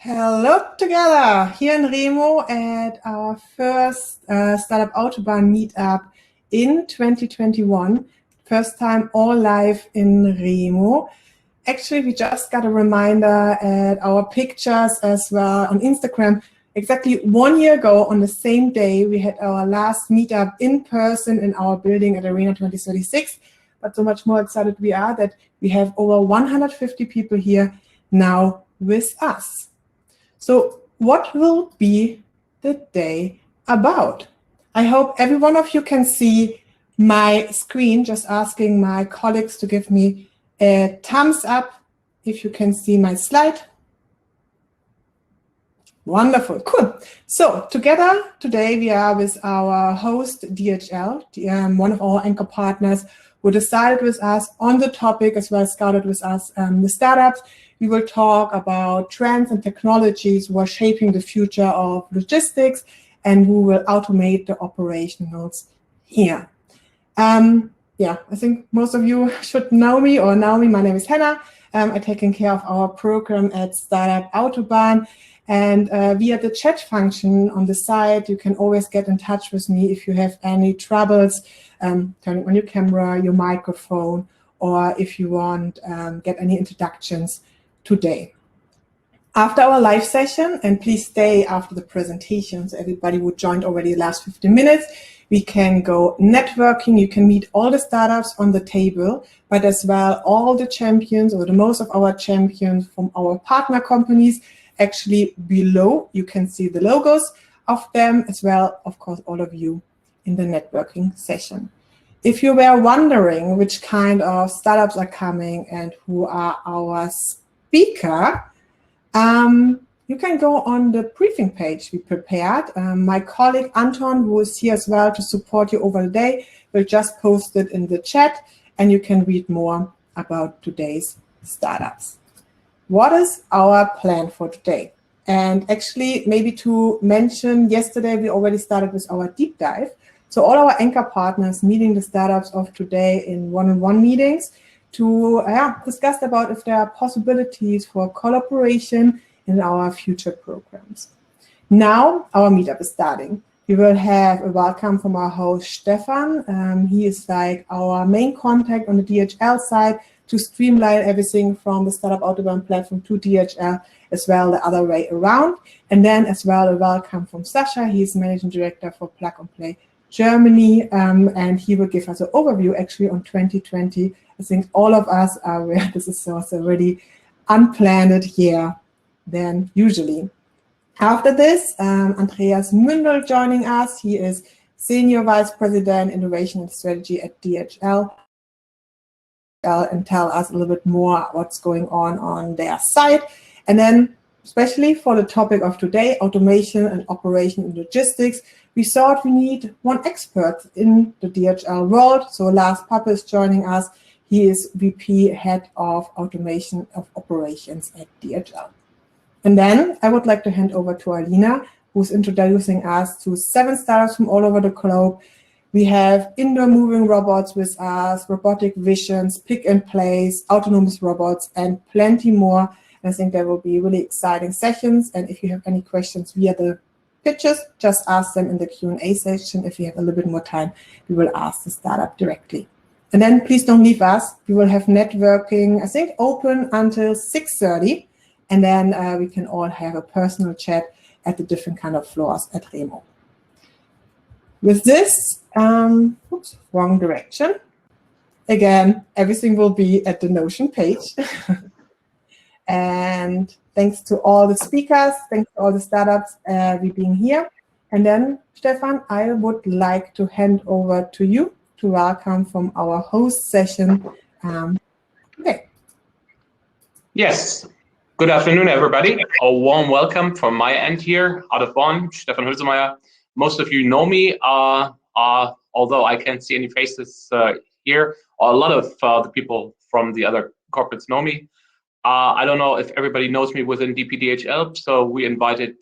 Hello together here in Remo at our first Startup Autobahn meetup in 2021. First time all live in Remo. Actually, we just got a reminder at our pictures as well on Instagram. Exactly 1 year ago on the same day, we had our last meetup in person in our building at Arena 2036. But so much more excited we are that we have over 150 people here now with us. So what will be the day about? I hope every one of you can see my screen, just asking my colleagues to give me a thumbs up if you can see my slide. Wonderful, cool. So together today we are with our host DHL, one of our anchor partners who decided with us on the topic as well as scouted with us the startups. We will talk about trends and technologies who are shaping the future of logistics and who will automate the operationals here. Yeah, I think most of you should know me or know me. My name is Hannah. I'm taking care of our program at Startup Autobahn. And via the chat function on the side, you can always get in touch with me if you have any troubles turning on your camera, your microphone, or if you want get any introductions today. After our live session, and please stay after the presentation, so everybody who joined already the last 15 minutes, we can go networking. You can meet all the startups on the table, but as well all the champions or the most of our champions from our partner companies. Actually below, you can see the logos of them as well, of course, all of you in the networking session. If you were wondering which kind of startups are coming and who are our speaker, you can go on the briefing page we prepared. My colleague Anton, who is here as well to support you over the day, will just post it in the chat and you can read more about today's startups. What is our plan for today? And actually, maybe to mention, yesterday we already started with our deep dive. So all our anchor partners meeting the startups of today in one-on-one meetings to discuss about if there are possibilities for collaboration in our future programs. Now our meetup is starting. We will have a welcome from our host, Stefan. He is like our main contact on the DHL side to streamline everything from the Startup Autobahn platform to DHL, as well the other way around. And then as well a welcome from Sasha. He's Managing Director for Plug and Play Germany, and he will give us an overview actually on 2020. I think all of us are aware this is also already unplanned year than usually. After this, Andreas Mündel joining us. He is Senior Vice President, Innovation and Strategy at DHL, and tell us a little bit more what's going on their side. And then, especially for the topic of today, automation and operation in logistics, we thought we need one expert in the DHL world. So Lars Pappe is joining us. He is VP Head of Automation of Operations at DHL. And then I would like to hand over to Alina, who's introducing us to 7 startups from all over the globe. We have indoor moving robots with us, robotic visions, pick and place, autonomous robots, and plenty more. And I think there will be really exciting sessions. And if you have any questions via the pitches, just ask them in the Q&A session. If you have a little bit more time, we will ask the startup directly. And then please don't leave us. We will have networking, I think, open until 6:30. And then we can all have a personal chat at the different kind of floors at Remo. With this, oops, wrong direction. Again, everything will be at the Notion page. And thanks to all the speakers, thanks to all the startups we being here. And then, Stefan, I would like to hand over to you to welcome from our host session. Okay. Yes. Good afternoon, everybody. A warm welcome from my end here out of Bonn, Stefan Hülsemeyer. Most of you know me, although I can't see any faces here. A lot of the people from the other corporates know me. I don't know if everybody knows me within DPDHL, so we invited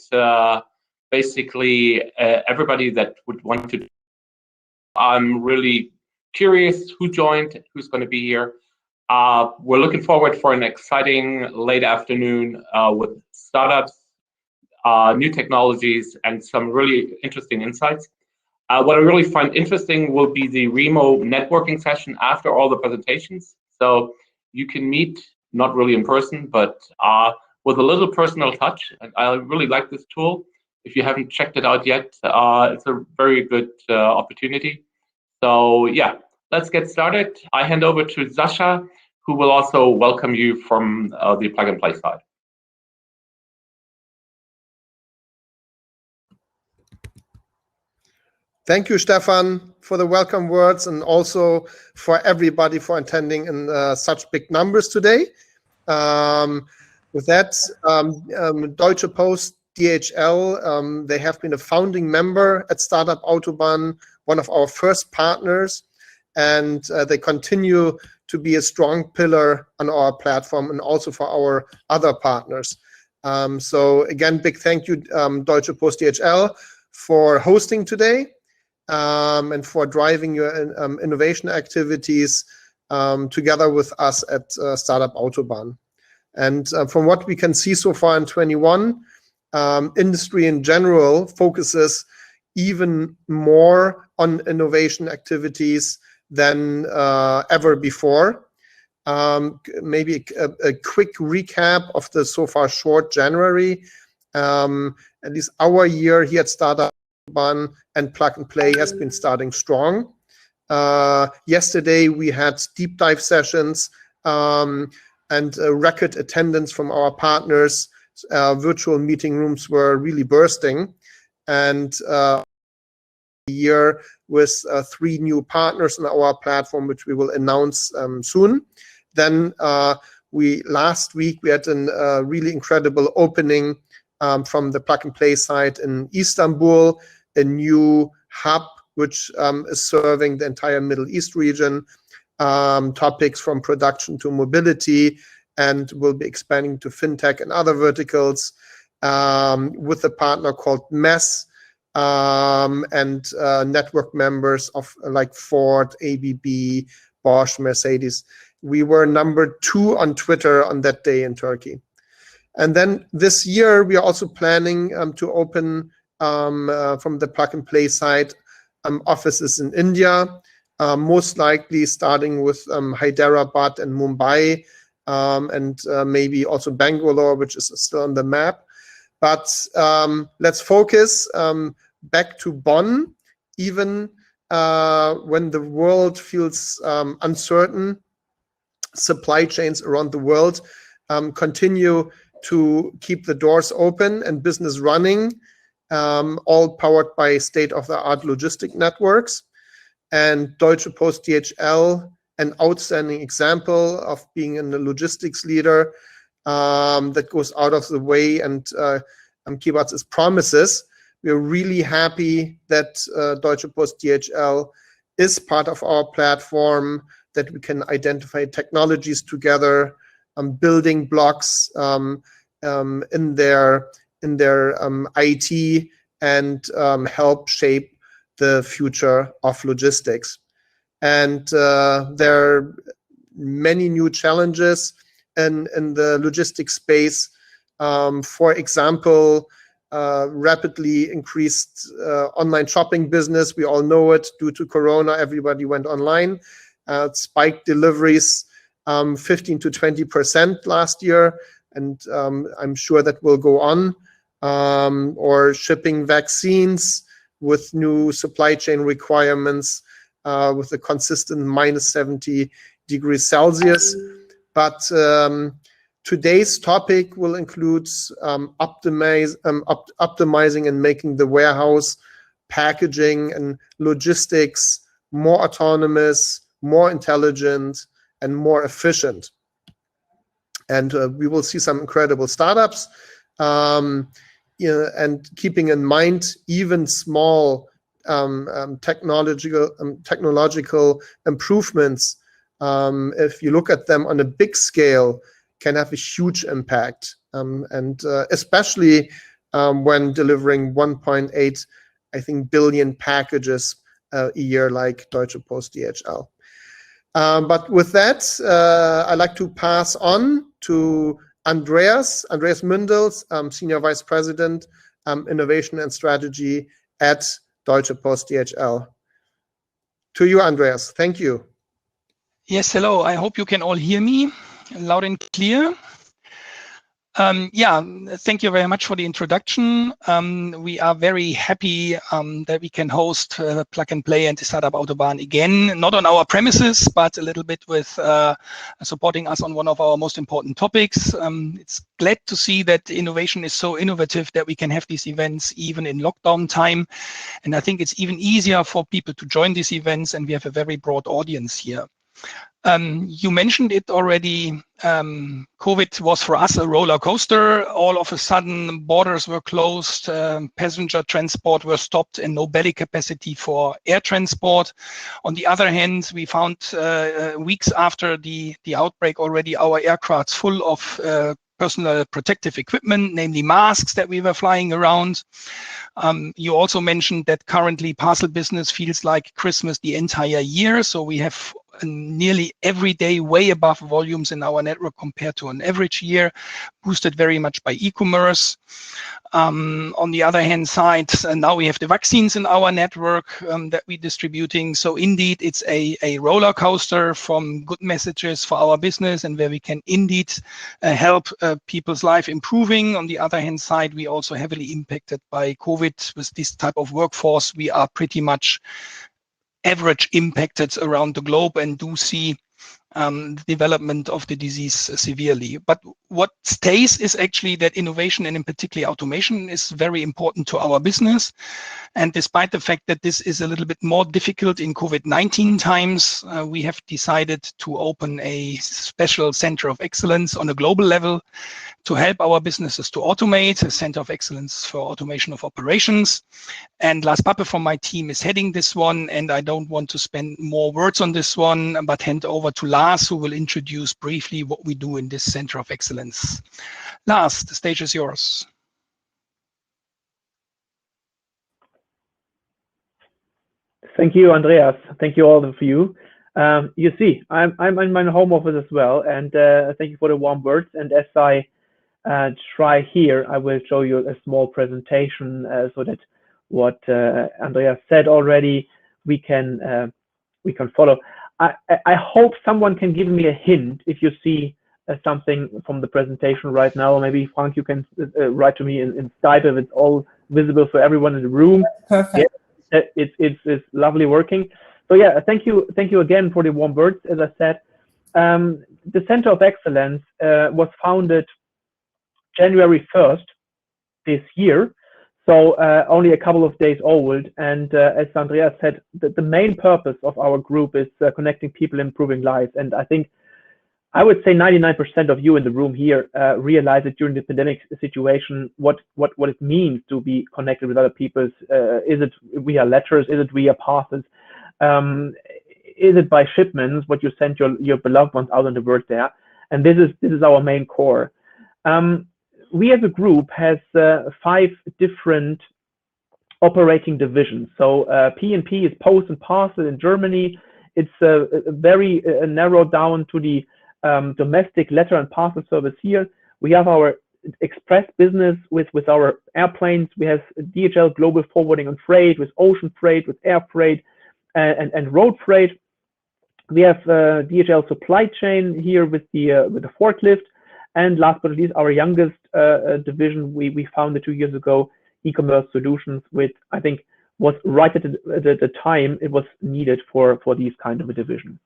basically everybody that would want to. I'm really curious who joined, who's going to be here. We're looking forward for an exciting late afternoon with startups new technologies, and some really interesting insights. What I really find interesting will be the Remo networking session after all the presentations. So you can meet, not really in person, but with a little personal touch. And I really like this tool. If you haven't checked it out yet, it's a very good opportunity. So yeah, let's get started. I hand over to Sasha, who will also welcome you from the plug and play side. Thank you, Stefan, for the welcome words, and also for everybody for attending in such big numbers today. With that, Deutsche Post, DHL, they have been a founding member at Startup Autobahn, one of our first partners, and they continue to be a strong pillar on our platform and also for our other partners. So again, big thank you, Deutsche Post, DHL, for hosting today. And for driving your innovation activities together with us at Startup Autobahn. And from what we can see so far in 21, industry in general focuses even more on innovation activities than ever before. Maybe a quick recap of the so far short January. At least our year here at Startup and Plug and Play has been starting strong. Yesterday we had deep dive sessions and record attendance from our partners. Virtual meeting rooms were really bursting, and year with 3 new partners on our platform, which we will announce soon. Then last week we had a really incredible opening from the Plug and Play site in Istanbul, a new hub which is serving the entire Middle East region, topics from production to mobility, and will be expanding to fintech and other verticals with a partner called MES and network members of like Ford, ABB, Bosch, Mercedes. We were number 2 on Twitter on that day in Turkey. And then this year, we are also planning to open from the Plug and Play side offices in India, most likely starting with Hyderabad and Mumbai, and maybe also Bangalore, which is still on the map. But let's focus back to Bonn, even when the world feels uncertain. Supply chains around the world continue to keep the doors open and business running, all powered by state-of-the-art logistic networks. And Deutsche Post DHL, an outstanding example of being a logistics leader that goes out of the way and keeps its promises. We're really happy that Deutsche Post DHL is part of our platform, that we can identify technologies together, building blocks in their IT, and help shape the future of logistics. And there are many new challenges in the logistics space. For example, rapidly increased online shopping business. We all know it. Due to Corona, everybody went online. Spiked deliveries 15 to 20% last year, and I'm sure that will go on. Or shipping vaccines with new supply chain requirements with a consistent minus 70 degrees Celsius. But today's topic will include optimizing and making the warehouse, packaging, and logistics more autonomous, more intelligent, and more efficient. And we will see some incredible startups. And keeping in mind even small technological improvements, if you look at them on a big scale, can have a huge impact, and especially when delivering 1.8 billion packages a year like Deutsche Post DHL. But with that, I'd like to pass on to Andreas Mündels, Senior Vice President, Innovation and Strategy at Deutsche Post DHL. To you, Andreas. Thank you. Yes, hello. I hope you can all hear me loud and clear. Yeah, thank you very much for the introduction. We are very happy that we can host Plug and Play and the Startup Autobahn again, not on our premises, but a little bit with supporting us on one of our most important topics. It's glad to see that innovation is so innovative that we can have these events even in lockdown time. And I think it's even easier for people to join these events, and we have a very broad audience here. You mentioned it already. COVID was for us a roller coaster. All of a sudden, borders were closed, passenger transport were stopped, and no belly capacity for air transport. On the other hand, we found weeks after the outbreak already our aircrafts full of personal protective equipment, namely masks that we were flying around. You also mentioned that currently parcel business feels like Christmas the entire year. So we have nearly every day way above volumes in our network compared to an average year, boosted very much by e-commerce. On the other hand side, now we have the vaccines in our network that we're distributing. So indeed, it's a roller coaster from good messages for our business and where we can indeed help people's life improving. On the other hand side, we also heavily impacted by COVID. With this type of workforce, we are pretty much average impacted around the globe and do see the development of the disease severely. But what stays is actually that innovation, and in particular automation, is very important to our business. And despite the fact that this is a little bit more difficult in COVID-19 times, we have decided to open a special center of excellence on a global level to help our businesses to automate, a center of excellence for automation of operations. And Lars Pappe from my team is heading this one, and I don't want to spend more words on this one, but hand over to Lars, who will introduce briefly what we do in this center of excellence. Lars, the stage is yours. Thank you, Andreas. Thank you, all of you. You see, I'm in my home office as well, and thank you for the warm words. And as I try here, I will show you a small presentation so that what Andreas said already, we can follow. I hope someone can give me a hint if you see something from the presentation right now. Maybe Frank, you can write to me in Skype if it's all visible for everyone in the room. Perfect. Yeah, it's lovely working. So yeah, thank you again for the warm words. As I said, the Center of Excellence was founded January 1st this year, so only a couple of days old. And as Andreas said, the main purpose of our group is connecting people, improving lives. And I think I would say 99% of you in the room here realize it during the pandemic situation what it means to be connected with other people. Is it via letters? Is it via parcels? Is it by shipments? What you send your beloved ones out in the world there? And this is our main core. We as a group has 5 different operating divisions. So P&P is Post and Parcel in Germany. It's very narrowed down to the domestic letter and parcel service here. We have our express business with our airplanes. We have DHL Global Forwarding and Freight, with ocean freight, with air freight, and road freight. We have DHL Supply Chain here with the forklift. And last but not least, our youngest division we founded 2 years ago, e-commerce solutions, which I think was right at the time it was needed for these kind of a division.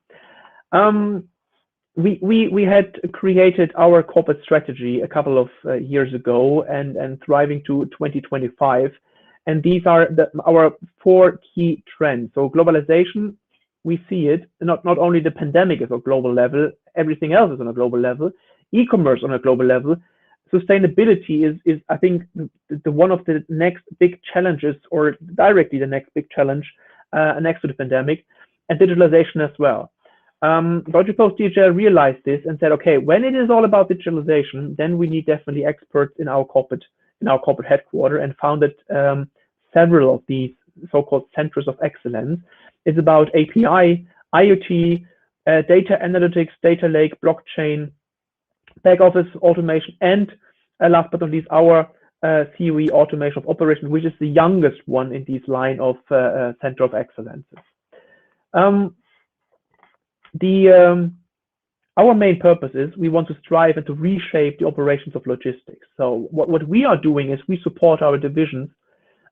We had created our corporate strategy a couple of years ago and thriving to 2025. And these are our 4 key trends. So globalization, we see it, not only the pandemic is on a global level, everything else is on a global level, e-commerce on a global level. Sustainability is I think the one of the next big challenges, or directly the next big challenge next to the pandemic, and digitalization as well. Deutsche Post DHL realized this and said, okay, when it is all about digitalization, then we need definitely experts in our corporate headquarters, and founded several of these so-called centers of excellence. It's about API, IoT, data analytics, data lake, blockchain, back office automation, and last but not least, our COE automation of operations, which is the youngest one in this line of center of excellences. Our main purpose is we want to strive and to reshape the operations of logistics. So what we are doing is we support our divisions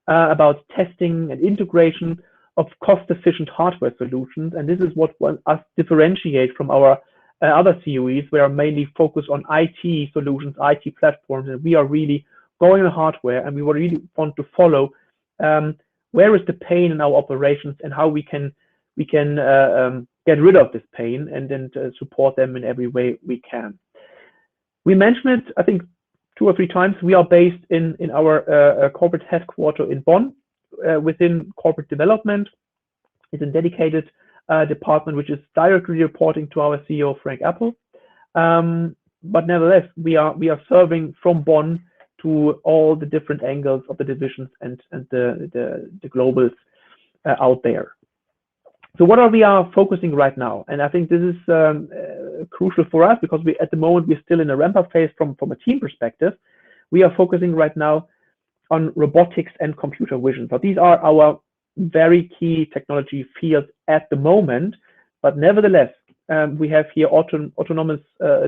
about testing and integration of cost-efficient hardware solutions, and this is what us differentiate from our other COEs, where are mainly focused on IT solutions, IT platforms, and we are really going on hardware, and we really want to follow where is the pain in our operations and how we can get rid of this pain and then support them in every way we can. We mentioned it, I think, 2 or 3 times. We are based in our corporate headquarters in Bonn. Within corporate development is a dedicated department which is directly reporting to our CEO Frank Appel. But nevertheless, we are serving from Bonn to all the different angles of the divisions and the globals out there. So what are we focusing right now? And I think this is crucial for us because at the moment we're still in a ramp-up phase from a team perspective. We are focusing right now on robotics and computer vision. So these are our very key technology fields at the moment, but nevertheless, we have here autonomous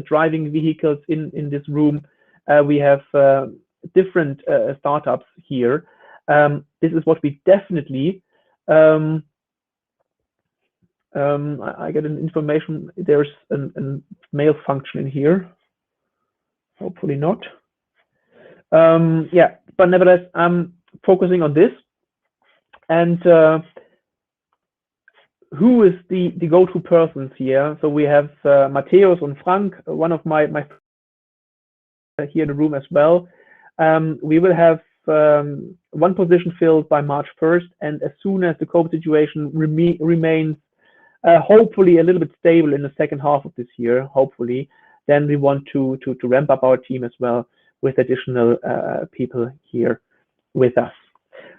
driving vehicles in this room. We have different startups here. This is what we definitely I get an information there's a mail function in here. Hopefully not. Yeah, but nevertheless, I'm focusing on this. And who is the go-to persons here? So we have Matthäus and Frank, one of my here in the room as well. We will have one position filled by March 1st, and as soon as the COVID situation remains hopefully a little bit stable in the second half of this year, hopefully, then we want to ramp up our team as well with additional people here with us.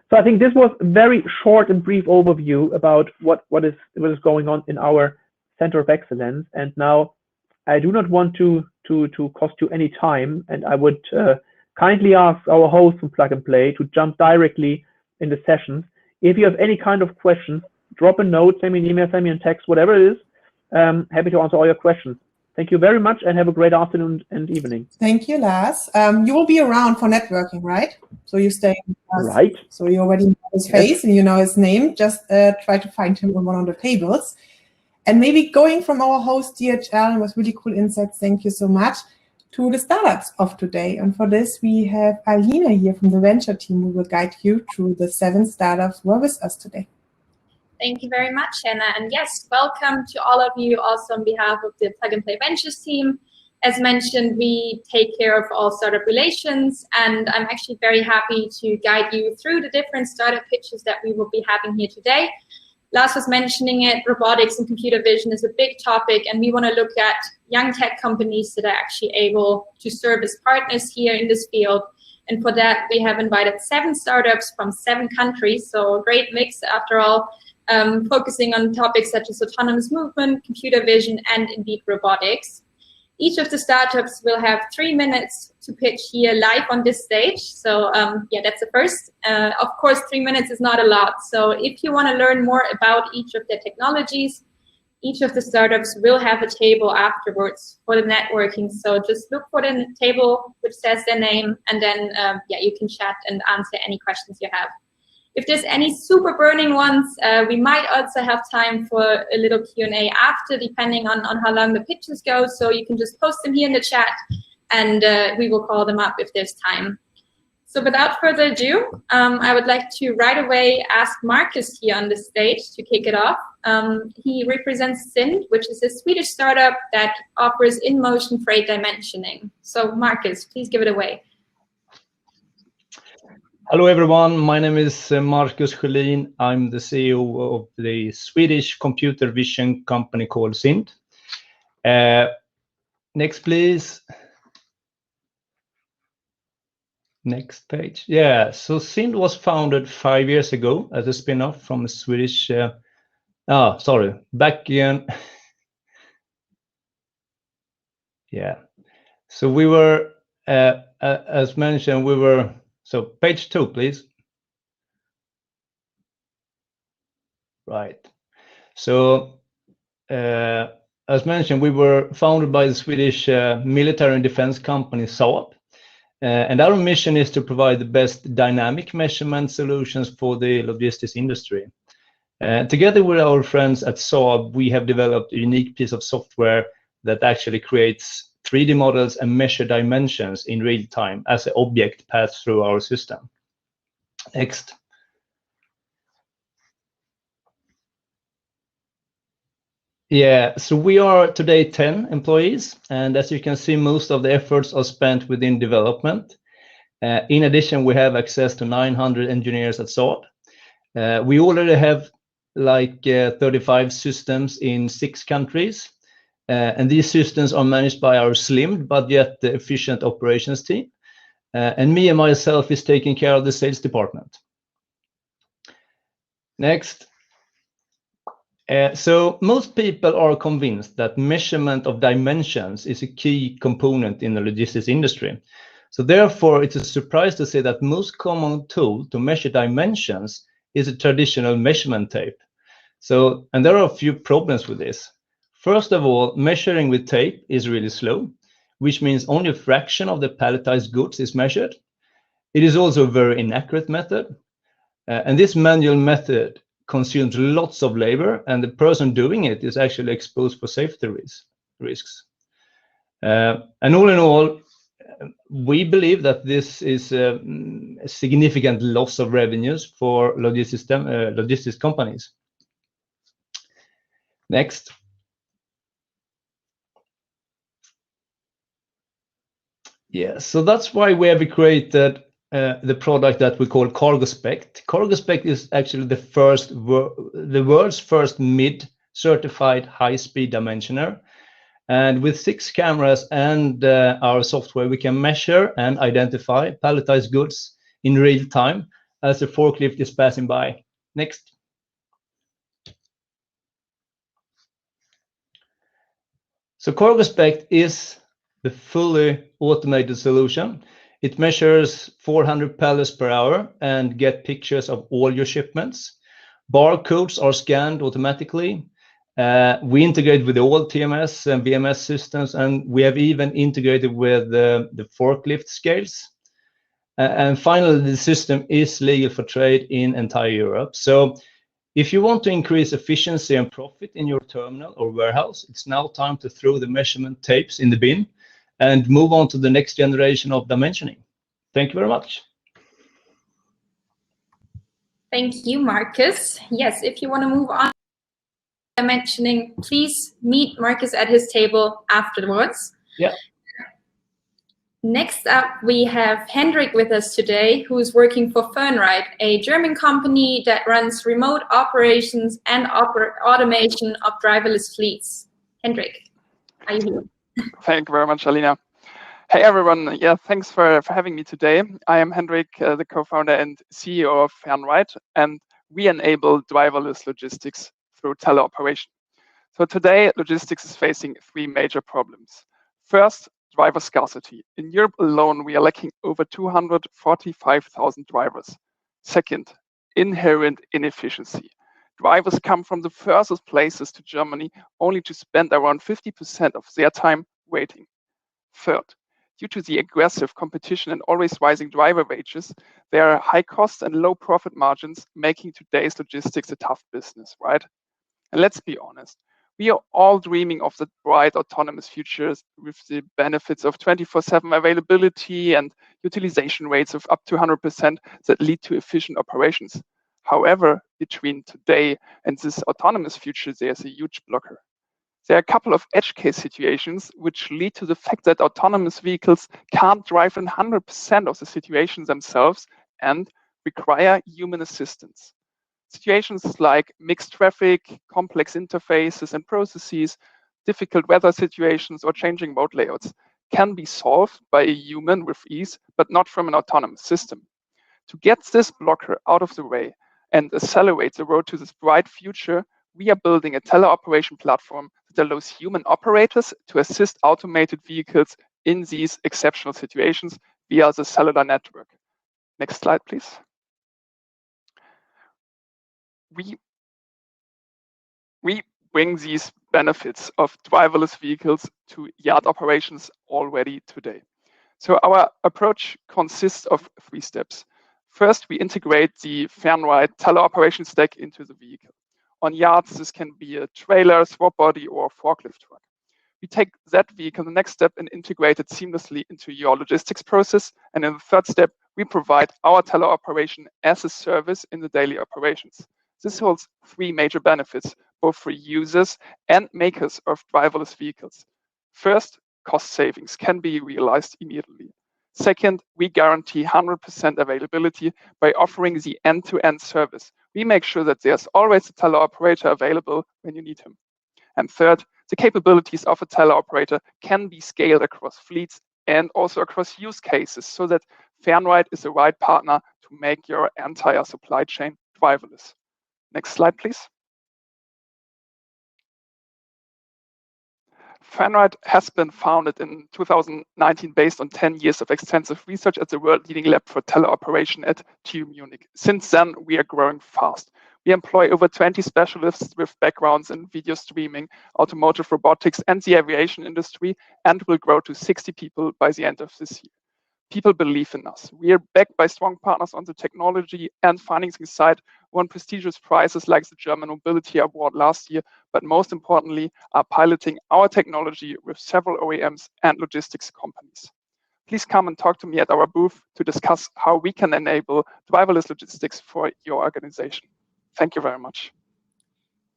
So I think this was a very short and brief overview about what is going on in our Center of Excellence. And now I do not want to cost you any time, and I would kindly ask our host from Plug and Play to jump directly in the sessions. If you have any kind of questions, drop a note, send me an email, send me a text, whatever it is. Happy to answer all your questions. Thank you very much and have a great afternoon and evening. Thank you, Lars. You will be around for networking, right? So you stay with us. Right. So you already know his face and you know his name. Just try to find him on one of the tables. And maybe going from our host DHL with really cool insights, thank you so much, to the startups of today. And for this, we have Alina here from the venture team who will guide you through the 7 startups who are with us today. Thank you very much, Anna. And yes, welcome to all of you also on behalf of the Plug and Play Ventures team. As mentioned, we take care of all startup relations, and I'm actually very happy to guide you through the different startup pitches that we will be having here today. Lars was mentioning it, robotics and computer vision is a big topic, and we want to look at young tech companies that are actually able to serve as partners here in this field. And for that, we have invited 7 startups from 7 countries, so a great mix after all. Focusing on topics such as autonomous movement, computer vision, and indeed robotics. Each of the startups will have 3 minutes to pitch here live on this stage. So yeah, that's the first. Of course, 3 minutes is not a lot. So if you want to learn more about each of the technologies, each of the startups will have a table afterwards for the networking. So just look for the table which says their name, and then yeah, you can chat and answer any questions you have. If there's any super burning ones, we might also have time for a little Q&A after, depending on how long the pitches go. So you can just post them here in the chat, and we will call them up if there's time. So without further ado, I would like to right away ask Marcus here on the stage to kick it off. He represents Sind, which is a Swedish startup that offers in-motion freight dimensioning. So Marcus, please give it away. Hello everyone, my name is Marcus Sjölin. I'm the CEO of the Swedish computer vision company called Sind. Next please. Next page. Yeah, so Sind was founded 5 years ago as a spin-off from a Swedish, back again. Yeah. So we were, as mentioned, so page 2, please. Right. So as mentioned, we were founded by the Swedish military and defense company Saab. And our mission is to provide the best dynamic measurement solutions for the logistics industry. Together with our friends at Saab, we have developed a unique piece of software that actually creates 3D models and measure dimensions in real time as an object pass through our system. Next. Yeah, so we are today 10 employees, and as you can see, most of the efforts are spent within development. In addition, we have access to 900 engineers at Saab. We already have like 35 systems in 6 countries, and these systems are managed by our slim but yet efficient operations team. And me and myself is taking care of the sales department. Next. So most people are convinced that measurement of dimensions is a key component in the logistics industry. So therefore, it's a surprise to say that most common tool to measure dimensions is a traditional measurement tape. So, and there are a few problems with this. First of all, measuring with tape is really slow, which means only a fraction of the palletized goods is measured. It is also a very inaccurate method. And this manual method consumes lots of labor, and the person doing it is actually exposed for safety risks. And all in all, we believe that this is a significant loss of revenues for logistics companies. Next. Yeah, so that's why we have created the product that we call CargoSpect. CargoSpect is actually the world's first MID-certified high-speed dimensioner. And with 6 cameras and our software, we can measure and identify palletized goods in real time as the forklift is passing by. Next. So CargoSpect is the fully automated solution. It measures 400 pallets per hour and get pictures of all your shipments. Barcodes are scanned automatically. We integrate with all TMS and VMS systems, and we have even integrated with the forklift scales. And finally, the system is legal for trade in entire Europe. So if you want to increase efficiency and profit in your terminal or warehouse, it's now time to throw the measurement tapes in the bin and move on to the next generation of dimensioning. Thank you very much. Thank you, Marcus. Yes, if you want to move on to dimensioning, please meet Marcus at his table afterwards. Yeah. Next up, we have Hendrik with us today, who is working for Fernride, a German company that runs remote operations and automation of driverless fleets. Hendrik, are you here? Thank you very much, Alina. Hey, everyone. Yeah, thanks for having me today. I am Hendrik, the co-founder and CEO of Fernride, and we enable driverless logistics through teleoperation. So today, logistics is facing 3 major problems. First, driver scarcity. In Europe alone, we are lacking over 245,000 drivers. Second, inherent inefficiency. Drivers come from the furthest places to Germany only to spend around 50% of their time waiting. Third, due to the aggressive competition and always rising driver wages, there are high costs and low profit margins, making today's logistics a tough business, right? And let's be honest, we are all dreaming of the bright autonomous futures with the benefits of 24/7 availability and utilization rates of up to 100% that lead to efficient operations. However, between today and this autonomous future, there's a huge blocker. There are a couple of edge case situations which lead to the fact that autonomous vehicles can't drive in 100% of the situations themselves and require human assistance. Situations like mixed traffic, complex interfaces and processes, difficult weather situations, or changing road layouts can be solved by a human with ease, but not from an autonomous system. To get this blocker out of the way and accelerate the road to this bright future, we are building a teleoperation platform that allows human operators to assist automated vehicles in these exceptional situations via the cellular network. Next slide, please. We bring these benefits of driverless vehicles to yard operations already today. So our approach consists of 3 steps. First, we integrate the Fernride teleoperation stack into the vehicle. On yards, this can be a trailer, swap body, or forklift truck. We take that vehicle the next step and integrate it seamlessly into your logistics process. And in the third step, we provide our teleoperation as a service in the daily operations. This holds 3 major benefits, both for users and makers of driverless vehicles. First, cost savings can be realized immediately. Second, we guarantee 100% availability by offering the end-to-end service. We make sure that there's always a teleoperator available when you need him. And third, the capabilities of a teleoperator can be scaled across fleets and also across use cases so that Fernride is the right partner to make your entire supply chain driverless. Next slide, please. Fernride has been founded in 2019 based on 10 years of extensive research at the world-leading lab for teleoperation at TU Munich. Since then, we are growing fast. We employ over 20 specialists with backgrounds in video streaming, automotive robotics, and the aviation industry, and will grow to 60 people by the end of this year. People believe in us. We are backed by strong partners on the technology and financing side, won prestigious prizes like the German Mobility Award last year, but most importantly, are piloting our technology with several OEMs and logistics companies. Please come and talk to me at our booth to discuss how we can enable driverless logistics for your organization. Thank you very much.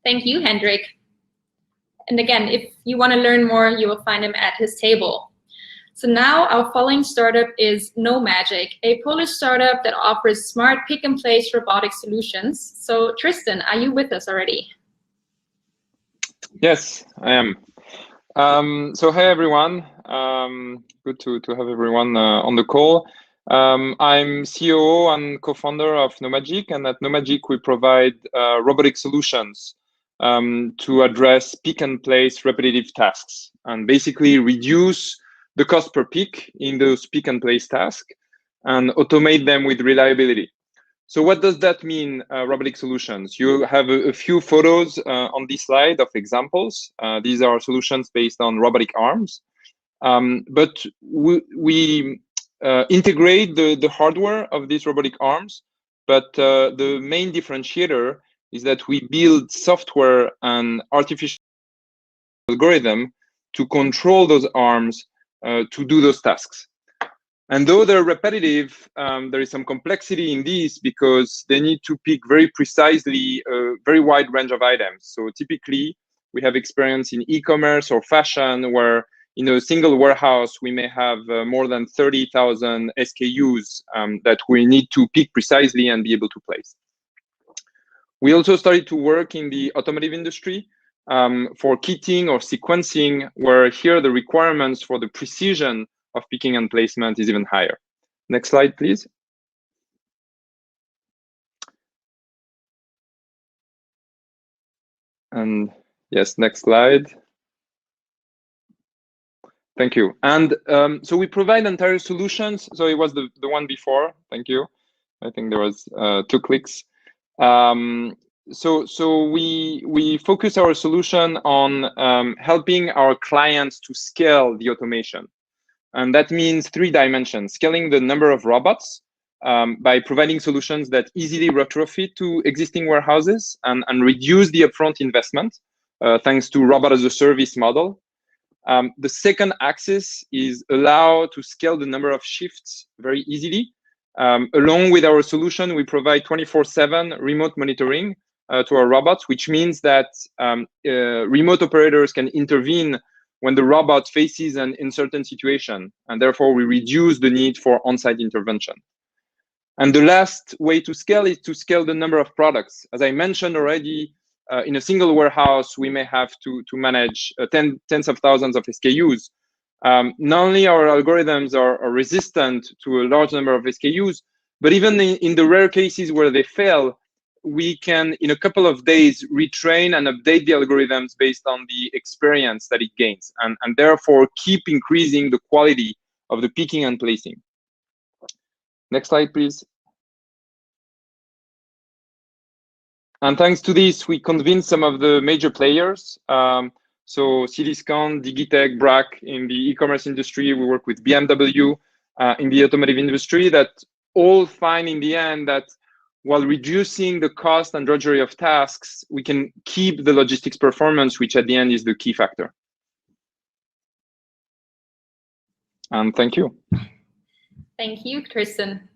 Thank you, Hendrik. And again, if you want to learn more, you will find him at his table. So now our following startup is No Magic, a Polish startup that offers smart pick-and-place robotic solutions. So Tristan, are you with us already? Yes, I am. So hey everyone, good to have everyone on the call. I'm COO and co-founder of No Magic, and at No Magic we provide robotic solutions to address pick-and-place repetitive tasks and basically reduce the cost per pick in those pick-and-place tasks and automate them with reliability. So what does that mean, robotic solutions? You have a few photos on this slide of examples. These are solutions based on robotic arms, but we integrate the hardware of these robotic arms, but the main differentiator is that we build software and artificial algorithm to control those arms to do those tasks. And though they're repetitive, there is some complexity in these because they need to pick very precisely a very wide range of items. So typically, we have experience in e-commerce or fashion where in a single warehouse, we may have more than 30,000 SKUs that we need to pick precisely and be able to place. We also started to work in the automotive industry for kitting or sequencing, where here the requirements for the precision of picking and placement is even higher. Next slide, please. And yes, next slide. Thank you. And so we provide entire solutions. So it was the one before. Thank you. I think there was 2 clicks. So we focus our solution on helping our clients to scale the automation. And that means 3 dimensions: scaling the number of robots by providing solutions that easily retrofit to existing warehouses and reduce the upfront investment thanks to robot as a service model. The second axis is allow to scale the number of shifts very easily. Along with our solution, we provide 24/7 remote monitoring to our robots, which means that remote operators can intervene when the robot faces an uncertain situation, and therefore we reduce the need for on-site intervention. And the last way to scale is to scale the number of products. As I mentioned already, in a single warehouse, we may have to manage tens of thousands of SKUs. Not only our algorithms are resistant to a large number of SKUs, but even in the rare cases where they fail, we can, in a couple of days, retrain and update the algorithms based on the experience that it gains, and therefore keep increasing the quality of the picking and placing. Next slide, please. And thanks to this, we convinced some of the major players. So Cdiscount, Digitech, BRAC in the e-commerce industry. We work with BMW in the automotive industry, that all find in the end that while reducing the cost and drudgery of tasks, we can keep the logistics performance, which at the end is the key factor. And thank you. Thank you, Tristan.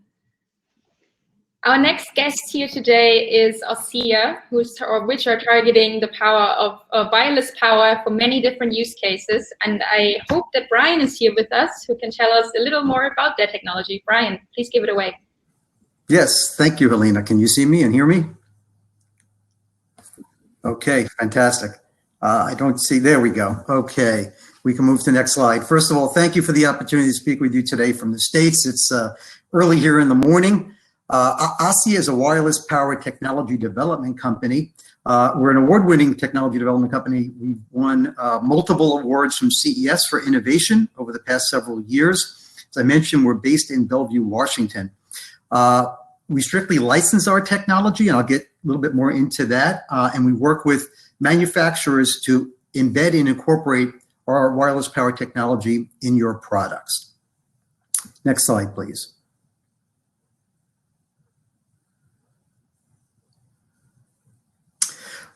Our next guest here today is ASSIA, which are targeting the power of wireless power for many different use cases. And I hope that Brian is here with us, who can tell us a little more about their technology. Brian, please give it away. Yes, thank you, Helena. Can you see me and hear me? Okay, fantastic. I don't see, there we go. Okay, we can move to the next slide. First of all, thank you for the opportunity to speak with you today from the States. It's early here in the morning. ASSIA is a wireless power technology development company. We're an award-winning technology development company. We've won multiple awards from CES for innovation over the past several years. As I mentioned, we're based in Bellevue, Washington. We strictly license our technology, and I'll get a little bit more into that. And we work with manufacturers to embed and incorporate our wireless power technology in your products. Next slide, please.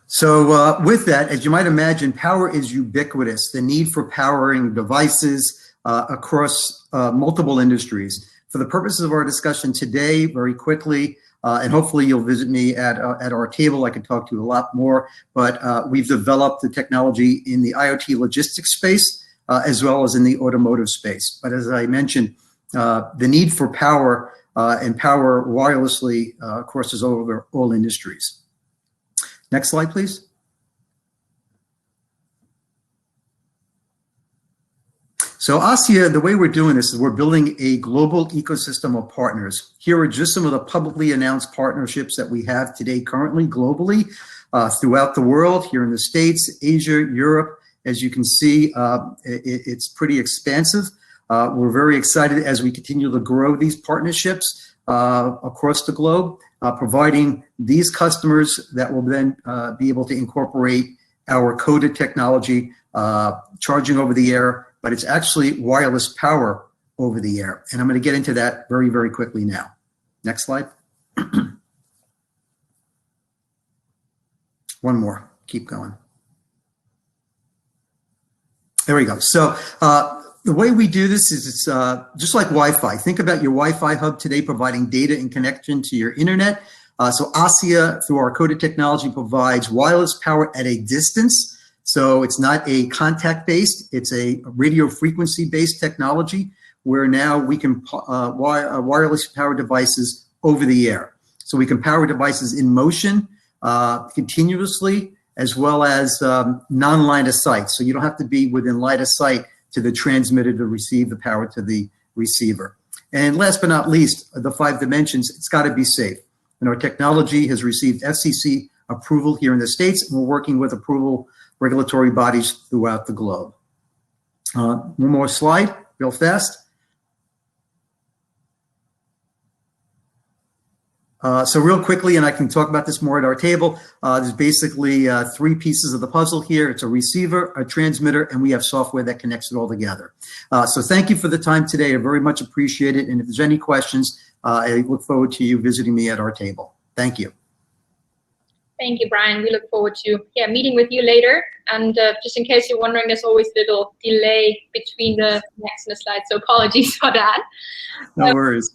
So with that, as you might imagine, power is ubiquitous. The need for powering devices across multiple industries. For the purposes of our discussion today, very quickly, and hopefully you'll visit me at our table, I can talk to you a lot more, but we've developed the technology in the IoT logistics space, as well as in the automotive space. But as I mentioned, the need for power and power wirelessly, of course, is over all industries. Next slide, please. So ASSIA, the way we're doing this is we're building a global ecosystem of partners. Here are just some of the publicly announced partnerships that we have today currently globally throughout the world, here in the States, Asia, Europe. As you can see, it's pretty expansive. We're very excited as we continue to grow these partnerships across the globe, providing these customers that will then be able to incorporate our coded technology, charging over the air, but it's actually wireless power over the air. And I'm going to get into that very, very quickly now. Next slide. One more. Keep going. There we go. So the way we do this is it's just like Wi-Fi. Think about your Wi-Fi hub today providing data and connection to your internet. So ASSIA, through our coded technology, provides wireless power at a distance. So it's not a contact-based, it's a radio frequency-based technology where now we can wireless power devices over the air. So we can power devices in motion continuously, as well as non-line of sight. So you don't have to be within line of sight to the transmitter to receive the power to the receiver. And last but not least, the 5 dimensions, it's got to be safe. And our technology has received FCC approval here in the States, and we're working with approval regulatory bodies throughout the globe. One more slide, real fast. So real quickly, and I can talk about this more at our table, there's basically 3 pieces of the puzzle here. It's a receiver, a transmitter, and we have software that connects it all together. So thank you for the time today. I very much appreciate it. And if there's any questions, I look forward to you visiting me at our table. Thank you. Thank you, Brian. We look forward to meeting with you later. And just in case you're wondering, there's always a little delay between the next and the slides, so apologies for that. No worries.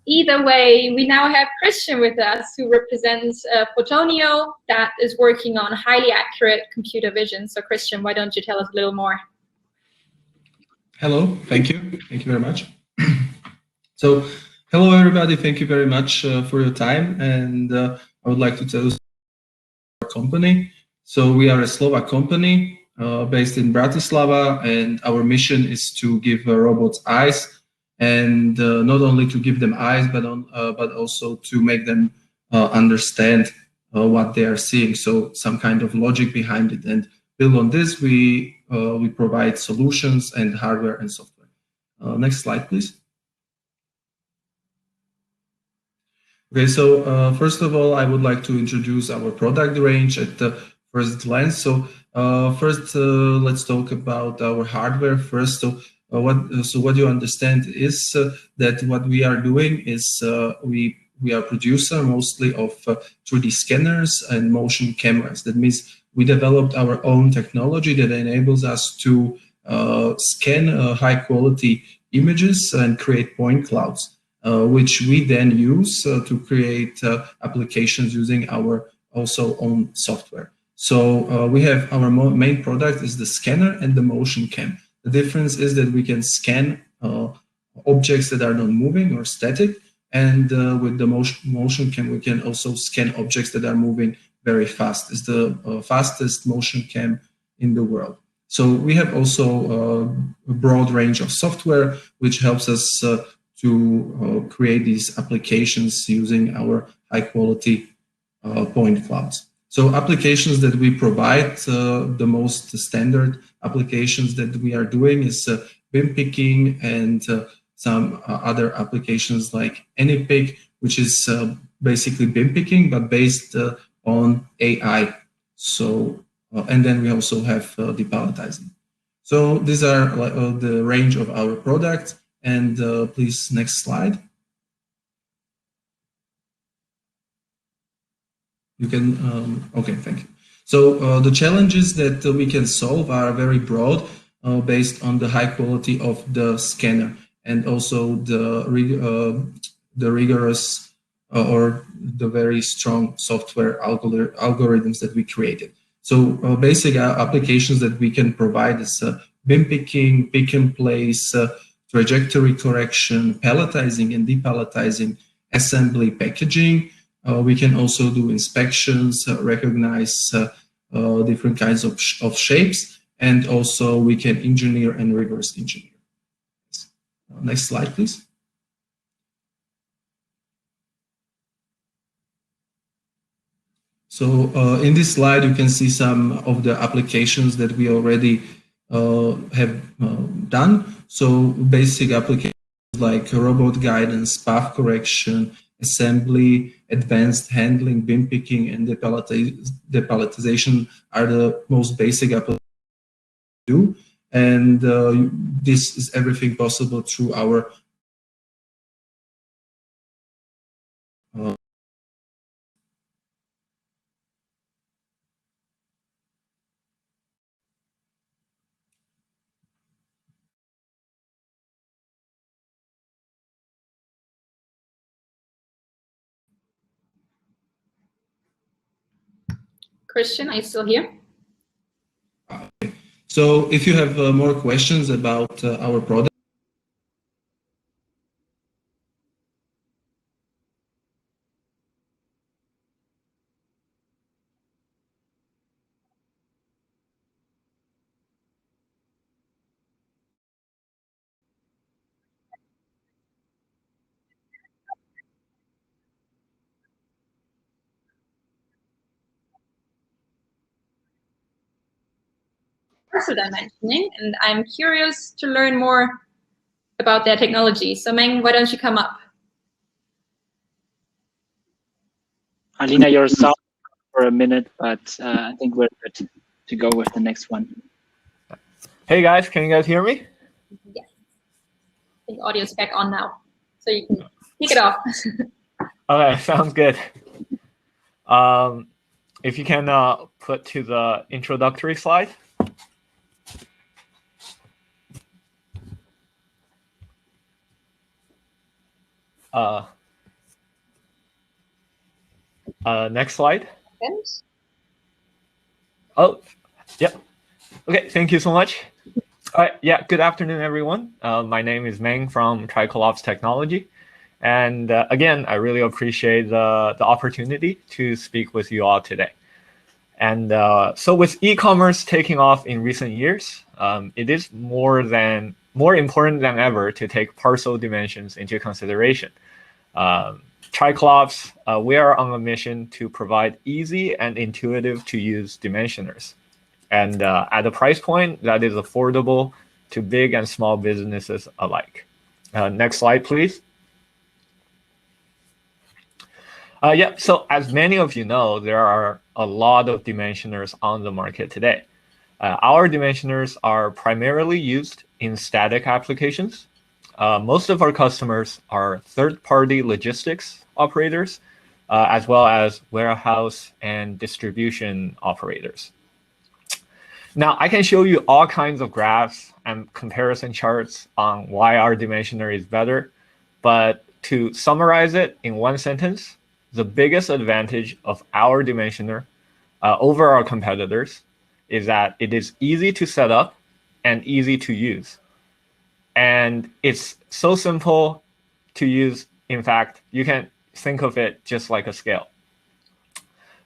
Either way, we now have Christian with us, who represents Photonio, that is working on highly accurate computer vision. So Christian, why don't you tell us a little more? Hello, thank you. Thank you very much. So, hello everybody, thank you very much for your time. And I would like to tell you our company. So we are a Slovak company based in Bratislava, and our mission is to give robots eyes. And not only to give them eyes, but also to make them understand what they are seeing. So some kind of logic behind it, and build on this, we provide solutions and hardware and software. Next slide, please. Okay, so first of all, I would like to introduce our product range at the first glance. So first, let's talk about our hardware first. So what you understand is that what we are doing is we are producer mostly of 3D scanners and motion cameras. That means we developed our own technology that enables us to scan high quality images and create point clouds, which we then use to create applications using our also own software. So we have our main product is the scanner and the motion cam. The difference is that we can scan objects that are not moving or static, and with the motion cam we can also scan objects that are moving very fast. It's the fastest motion cam in the world. So we have also a broad range of software which helps us to create these applications using our high quality point clouds. So applications that we provide, the most standard applications that we are doing is BIM picking and some other applications like AnyPick, which is basically BIM picking, but based on AI. So, and then we also have depalletizing. So these are the range of our products. And please, next slide. You can, okay, thank you. So the challenges that we can solve are very broad, based on the high quality of the scanner and also the rigorous or the very strong software algorithms that we created. So basic applications that we can provide is BIM picking, pick and place, trajectory correction, palletizing and depalletizing, assembly, packaging. We can also do inspections, recognize different kinds of shapes, and also we can engineer and reverse engineer. Next slide, please. So in this slide, you can see some of the applications that we already have done. So basic applications like robot guidance, path correction, assembly, advanced handling, BIM picking, and depalletization are the most basic applications we do. And this is everything possible through our Christian, are you still here? So if you have more questions about our product, Dimensioning, and I'm curious to learn more about their technology. So Meng, why don't you come up? Alina, you're silent for a minute, but I think we're good to go with the next one. Hey guys, can you guys hear me? Yes. I think audio's back on now, so you can kick it off. Okay, sounds good. If you can put to the introductory slide. Next slide. Thanks. Oh, yep. Okay, thank you so much. All right, yeah, good afternoon, everyone. My name is Meng from Tricolop's Technology. And again, I really appreciate the opportunity to speak with you all today. And so with e-commerce taking off in recent years, it is more important than ever to take parcel dimensions into consideration. Triclops, we are on a mission to provide easy and intuitive to use dimensioners, and at a price point that is affordable to big and small businesses alike. Next slide, please. Yeah, so as many of you know, there are a lot of dimensioners on the market today. Our dimensioners are primarily used in static applications. Most of our customers are third-party logistics operators, as well as warehouse and distribution operators. Now, I can show you all kinds of graphs and comparison charts on why our dimensioner is better, but to summarize it in one sentence, the biggest advantage of our dimensioner over our competitors is that it is easy to set up and easy to use. And it's so simple to use. In fact, you can think of it just like a scale.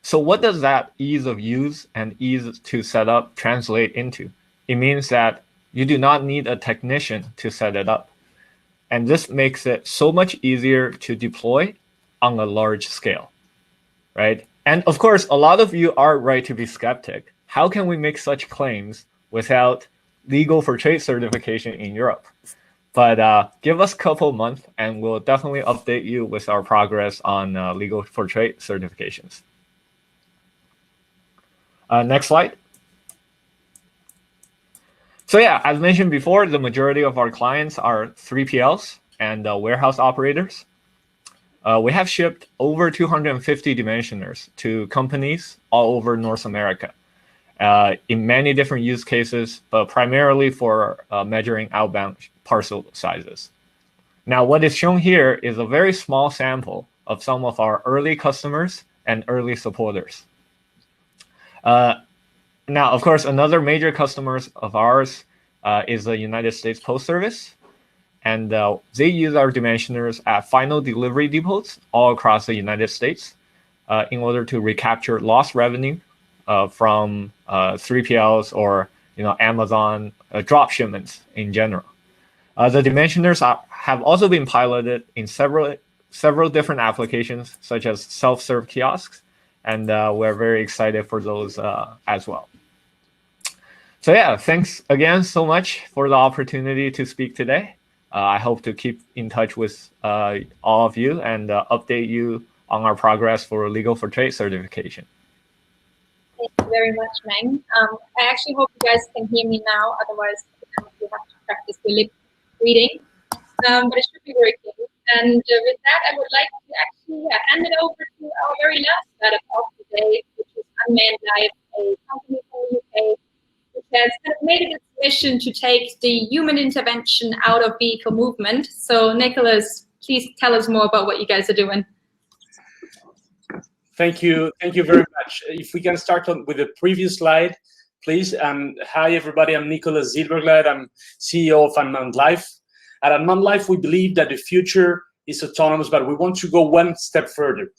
So what does that ease of use and ease to set up translate into? It means that you do not need a technician to set it up. And this makes it so much easier to deploy on a large scale, right? And of course, a lot of you are right to be skeptic. How can we make such claims without legal for trade certification in Europe? But give us a couple months and we'll definitely update you with our progress on legal for trade certifications. Next slide. So yeah, as mentioned before, the majority of our clients are 3PLs and warehouse operators. We have shipped over 250 dimensioners to companies all over North America in many different use cases, but primarily for measuring outbound parcel sizes. Now, what is shown here is a very small sample of some of our early customers and early supporters. Now, of course, another major customers of ours is the United States Post Service. And they use our dimensioners at final delivery depots all across the United States in order to recapture lost revenue from 3PLs or Amazon drop shipments in general. The dimensioners have also been piloted in several different applications, such as self-serve kiosks, and we're very excited for those as well. So yeah, thanks again so much for the opportunity to speak today. I hope to keep in touch with all of you and update you on our progress for legal for trade certification. Thank you very much, Meng. I actually hope you guys can hear me now. Otherwise, you have to practice the lip reading. But it should be working. And with that, I would like to actually hand it over to our very last startup of the day, which is Unmanned Life, a company from the UK, which has kind of made it its mission to take the human intervention out of vehicle movement. So Nicholas, please tell us more about what you guys are doing. Thank you very much. If we can start with the previous slide, please. Hi everybody, I'm Nicholas Zilberglad. I'm CEO of Unmanned Life. At Unmanned Life, we believe that the future is autonomous, but we want to go one step further.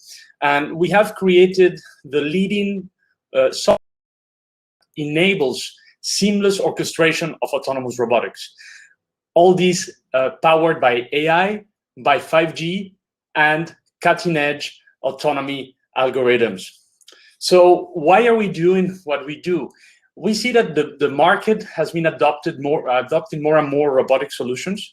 And we have created the leading software that enables seamless orchestration of autonomous robotics. All these powered by AI, by 5G, and cutting-edge autonomy algorithms. So why are we doing what we do? We see that the market has been adopting more and more robotic solutions.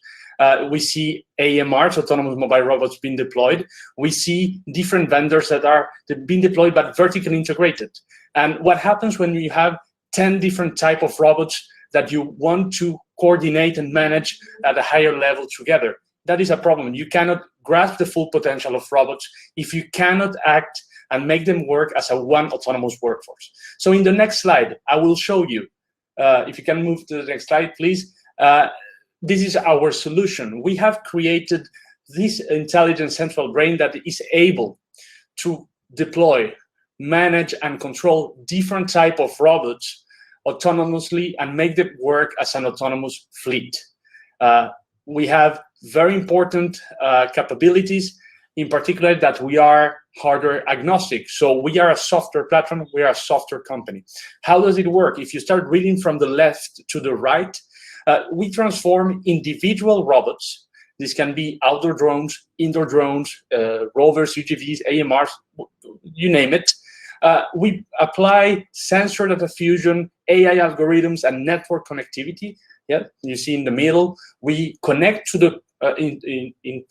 We see AMRs, autonomous mobile robots, being deployed. We see different vendors that are being deployed but vertically integrated. And what happens when you have 10 different types of robots that you want to coordinate and manage at a higher level together? That is a problem. You cannot grasp the full potential of robots if you cannot act and make them work as a one autonomous workforce. So in the next slide, I will show you, if you can move to the next slide, please. This is our solution. We have created this intelligent central brain that is able to deploy, manage, and control different types of robots autonomously and make them work as an autonomous fleet. We have very important capabilities, in particular that we are hardware agnostic. So we are a software platform, we are a software company. How does it work? If you start reading from the left to the right, we transform individual robots This can be outdoor drones, indoor drones, rovers, UGVs, AMRs, you name it. We apply sensor data fusion, AI algorithms, and network connectivity. Yeah, you see in the middle, we connect to the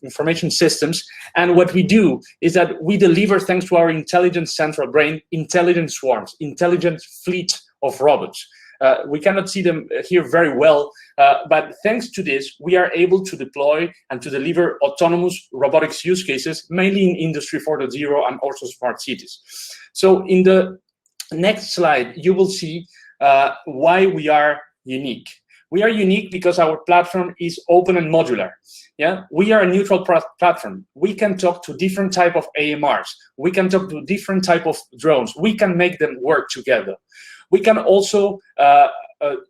information systems, and what we do is that we deliver, thanks to our intelligent central brain, intelligent swarms, intelligent fleet of robots. We cannot see them here very well, but thanks to this, we are able to deploy and to deliver autonomous robotics use cases, mainly in Industry 4.0 and also smart cities. So in the next slide, you will see why we are unique. We are unique because our platform is open and modular. Yeah, we are a neutral platform. We can talk to different type of AMRs. We can talk to different type of drones. We can make them work together. We can also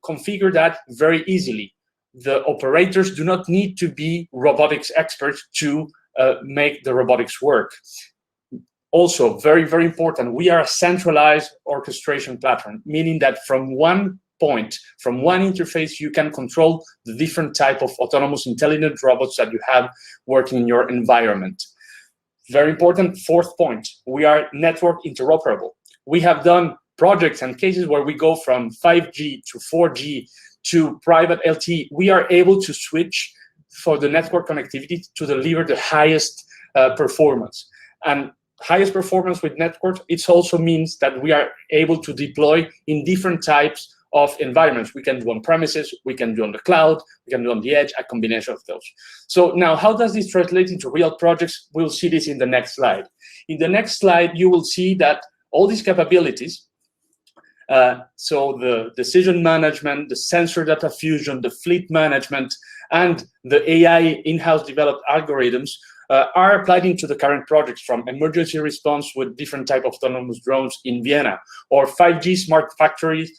configure that very easily. The operators do not need to be robotics experts to make the robotics work. Also, very, very important, we are a centralized orchestration platform, meaning that from one point, from one interface, you can control the different type of autonomous intelligent robots that you have working in your environment. Very important, fourth point, we are network interoperable. We have done projects and cases where we go from 5G to 4G to private LTE. We are able to switch for the network connectivity to deliver the highest performance. And highest performance with network, it also means that we are able to deploy in different types of environments. We can do on premises, we can do on the cloud, we can do on the edge, a combination of those. So now, how does this translate into real projects? We'll see this in the next slide. In the next slide, you will see that all these capabilities, so the decision management, the sensor data fusion, the fleet management, and the AI in-house developed algorithms are applied into the current projects, from emergency response with different type of autonomous drones in Vienna, or 5G smart factories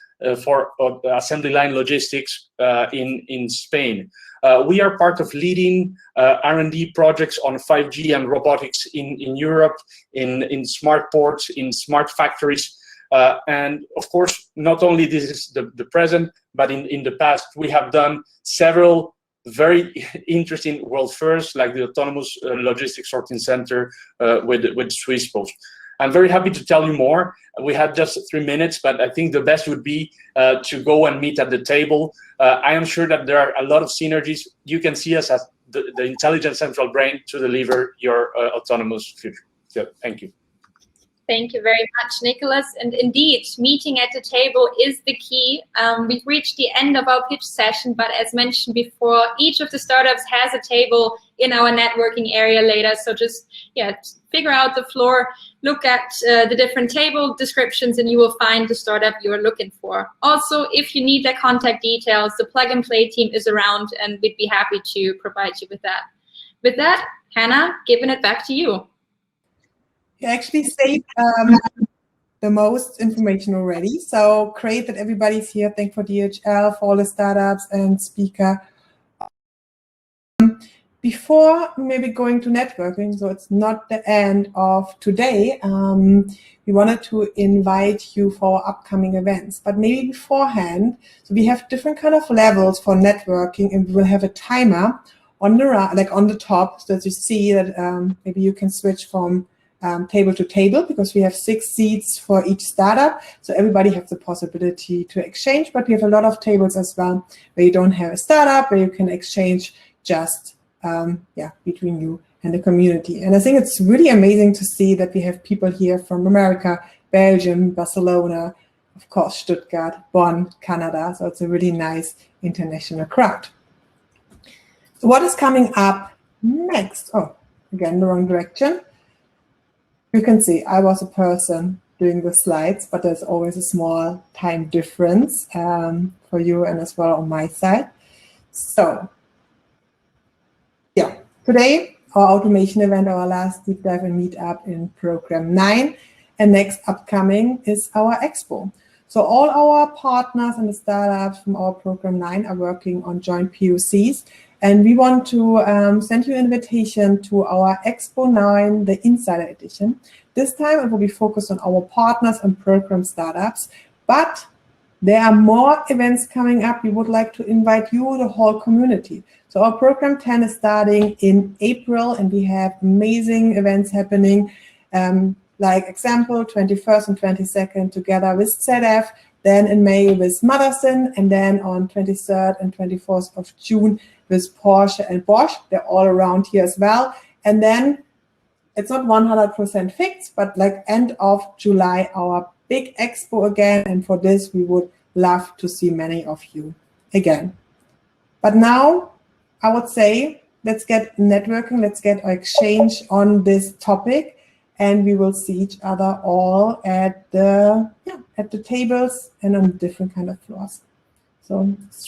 for assembly line logistics in Spain. We are part of leading R&D projects on 5G and robotics in Europe, in smart ports, in smart factories. And of course, not only this is the present, but in the past, we have done several very interesting world firsts, like the autonomous logistics sorting center with Swiss Post. I'm very happy to tell you more. We had just 3 minutes, but I think the best would be to go and meet at the table. I am sure that there are a lot of synergies. You can see us as the intelligent central brain to deliver your autonomous future. So, thank you. Thank you very much, Nicholas. And indeed, meeting at the table is the key. We've reached the end of our pitch session, but as mentioned before, each of the startups has a table in our networking area later. So just figure out the floor, look at the different table descriptions, and you will find the startup you're looking for. Also, if you need their contact details, the Plug and Play team is around, and we'd be happy to provide you with that. With that, Hannah, giving it back to you. You actually saved the most information already. So great that everybody's here. Thank for DHL, for all the startups and speaker. Before maybe going to networking, so it's not the end of today, we wanted to invite you for upcoming events. But maybe beforehand, so we have different kind of levels for networking, and we will have a timer on the right, like on the top, so that you see that maybe you can switch from table to table, because we have 6 seats for each startup, so everybody has the possibility to exchange. But we have a lot of tables as well where you don't have a startup, where you can exchange just between you and the community. And I think it's really amazing to see that we have people here from America, Belgium, Barcelona, of course Stuttgart, Bonn, Canada. So it's a really nice international crowd. So what is coming up next? Oh, again, the wrong direction. You can see I was a person doing the slides, but there's always a small time difference for you and as well on my side. So today, our automation event, our last deep dive and meetup in program 9, and next upcoming is our expo. So all our partners and the startups from our program 9 are working on joint POCs. And we want to send you an invitation to our Expo 9, the Insider Edition. This time it will be focused on our partners and program startups, but there are more events coming up. We would like to invite you, the whole community. So our program 10 is starting in April, and we have amazing events happening. Like example, 21st and 22nd together with ZF, then in May with Motherson, and then on 23rd and 24th of June with Porsche and Bosch. They're all around here as well. And then it's not 100% fixed, but like end of July, our big expo again. And for this, we would love to see many of you again. But now I would say, let's get networking, let's get our exchange on this topic. And we will see each other all at the tables and on different kind of floors. So